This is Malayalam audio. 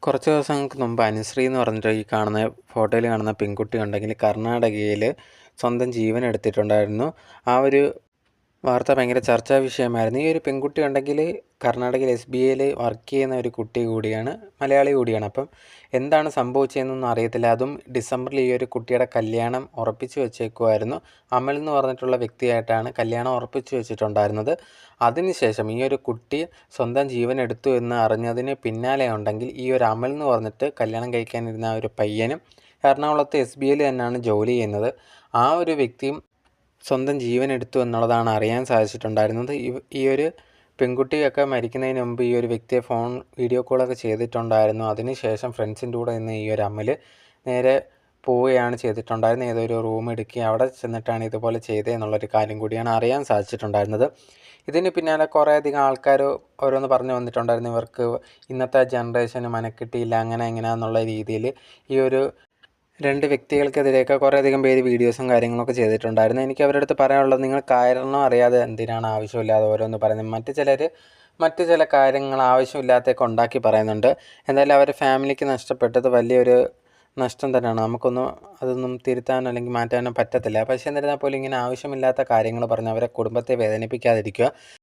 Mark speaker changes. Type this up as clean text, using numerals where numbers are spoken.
Speaker 1: കുറച്ച് ദിവസങ്ങൾക്ക് മുമ്പ് അനുശ്രീ എന്ന് പറഞ്ഞിട്ട് ഈ കാണുന്ന ഫോട്ടോയിൽ കാണുന്ന പെൺകുട്ടി ഉണ്ടെങ്കിൽ കർണാടകയിൽ സ്വന്തം ജീവൻ എടുത്തിട്ടുണ്ടായിരുന്നു. ആ ഒരു വാർത്ത ഭയങ്കര ചർച്ചാ വിഷയമായിരുന്നു. ഈ ഒരു പെൺകുട്ടി ഉണ്ടെങ്കിൽ കർണാടകയിൽ SBIയിൽ വർക്ക് ചെയ്യുന്ന ഒരു കുട്ടി കൂടിയാണ്, മലയാളി കൂടിയാണ്. അപ്പം എന്താണ് സംഭവിച്ചതെന്നൊന്നും അറിയത്തില്ല. അതും ഡിസംബറിൽ ഈ ഒരു കുട്ടിയുടെ കല്യാണം ഉറപ്പിച്ചു വെച്ചേക്കുമായിരുന്നു. അമൽ എന്ന് പറഞ്ഞിട്ടുള്ള വ്യക്തിയായിട്ടാണ് കല്യാണം ഉറപ്പിച്ചു വെച്ചിട്ടുണ്ടായിരുന്നത്. അതിനുശേഷം ഈ ഒരു കുട്ടി സ്വന്തം ജീവൻ എടുത്തു എന്ന് അറിഞ്ഞതിന് പിന്നാലെ ഉണ്ടെങ്കിൽ ഈ ഒരു അമൽ എന്ന് പറഞ്ഞിട്ട് കല്യാണം കഴിക്കാനിരുന്ന ആ ഒരു പയ്യനും എറണാകുളത്ത് SBIയിൽ തന്നെയാണ് ജോലി ചെയ്യുന്നത്. ആ ഒരു വ്യക്തിയും സ്വന്തം ജീവൻ എടുത്തു എന്നുള്ളതാണ് അറിയാൻ സാധിച്ചിട്ടുണ്ടായിരുന്നത്. ഈ ഒരു പെൺകുട്ടിയൊക്കെ മരിക്കുന്നതിന് മുമ്പ് ഈ ഒരു വ്യക്തിയെ വീഡിയോ കോളൊക്കെ ചെയ്തിട്ടുണ്ടായിരുന്നു. അതിനുശേഷം ഫ്രണ്ട്സിൻ്റെ കൂടെ നിന്ന് ഈ ഒരു അമൽ നേരെ പോവുകയാണ് ചെയ്തിട്ടുണ്ടായിരുന്നത്. ഏതൊരു റൂം എടുക്കുകയും അവിടെ ചെന്നിട്ടാണ് ഇതുപോലെ ചെയ്തതെന്നുള്ളൊരു കാര്യം കൂടിയാണ് അറിയാൻ സാധിച്ചിട്ടുണ്ടായിരുന്നത്. ഇതിന് പിന്നാലെ കുറേയധികം ആൾക്കാർ ഓരോന്ന് പറഞ്ഞു വന്നിട്ടുണ്ടായിരുന്നു. ഇവർക്ക് ഇന്നത്തെ ജനറേഷന് മനക്കിട്ടിയില്ല, അങ്ങനെ എങ്ങനെയാണെന്നുള്ള രീതിയിൽ ഈ ഒരു രണ്ട് വ്യക്തികൾക്കെതിരെയൊക്കെ കുറേയധികം പേര് വീഡിയോസും കാര്യങ്ങളൊക്കെ ചെയ്തിട്ടുണ്ടായിരുന്നു. എനിക്ക് അവരുടെ അടുത്ത് പറയാനുള്ളത്, നിങ്ങൾ കാരണം അറിയാതെ എന്തിനാണ് ആവശ്യമില്ലാതെ ഓരോന്ന് പറയുന്നത്. മറ്റു ചില കാര്യങ്ങൾ ആവശ്യമില്ലാത്തൊക്കെ ഉണ്ടാക്കി പറയുന്നുണ്ട്. എന്തായാലും അവരുടെ ഫാമിലിക്ക് നഷ്ടപ്പെട്ടത് വലിയൊരു നഷ്ടം തന്നെയാണ്. അതൊന്നും തിരുത്താനോ അല്ലെങ്കിൽ മാറ്റാനോ പറ്റത്തില്ല. പക്ഷേ എന്നിരുന്നാൽ പോലും ഇങ്ങനെ ആവശ്യമില്ലാത്ത കാര്യങ്ങൾ പറഞ്ഞ് അവരെ കുടുംബത്തെ വേദനിപ്പിക്കാതിരിക്കുക.